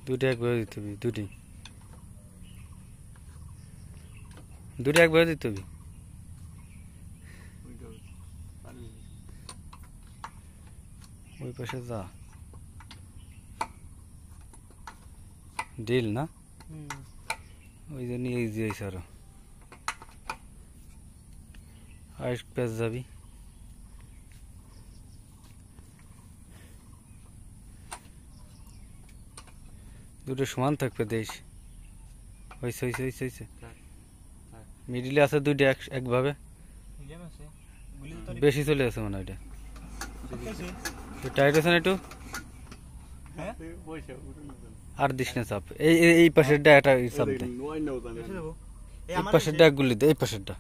দুইটা একভাবে দিতে হবে, দুইটা একভাবে দিতে হবে। ওই পাশে যা ডিল না, ওই জন্য ইজি হয়েছে আরো। আর পেঁচ যাবি, দুটো সমান থাকবে দেশ। হয়েছে হয়েছে হয়েছে হয়েছে, মিডিলে আছে দুইটা একভাবে, বেশি চলে আছে মনে হয়। এটা টাইট আছে না একটু, আর দিস না চাপ। এই পাশের ডা একটা চাপ দে, এই পাশের ডা গুলি দে, এই পাশের ডা।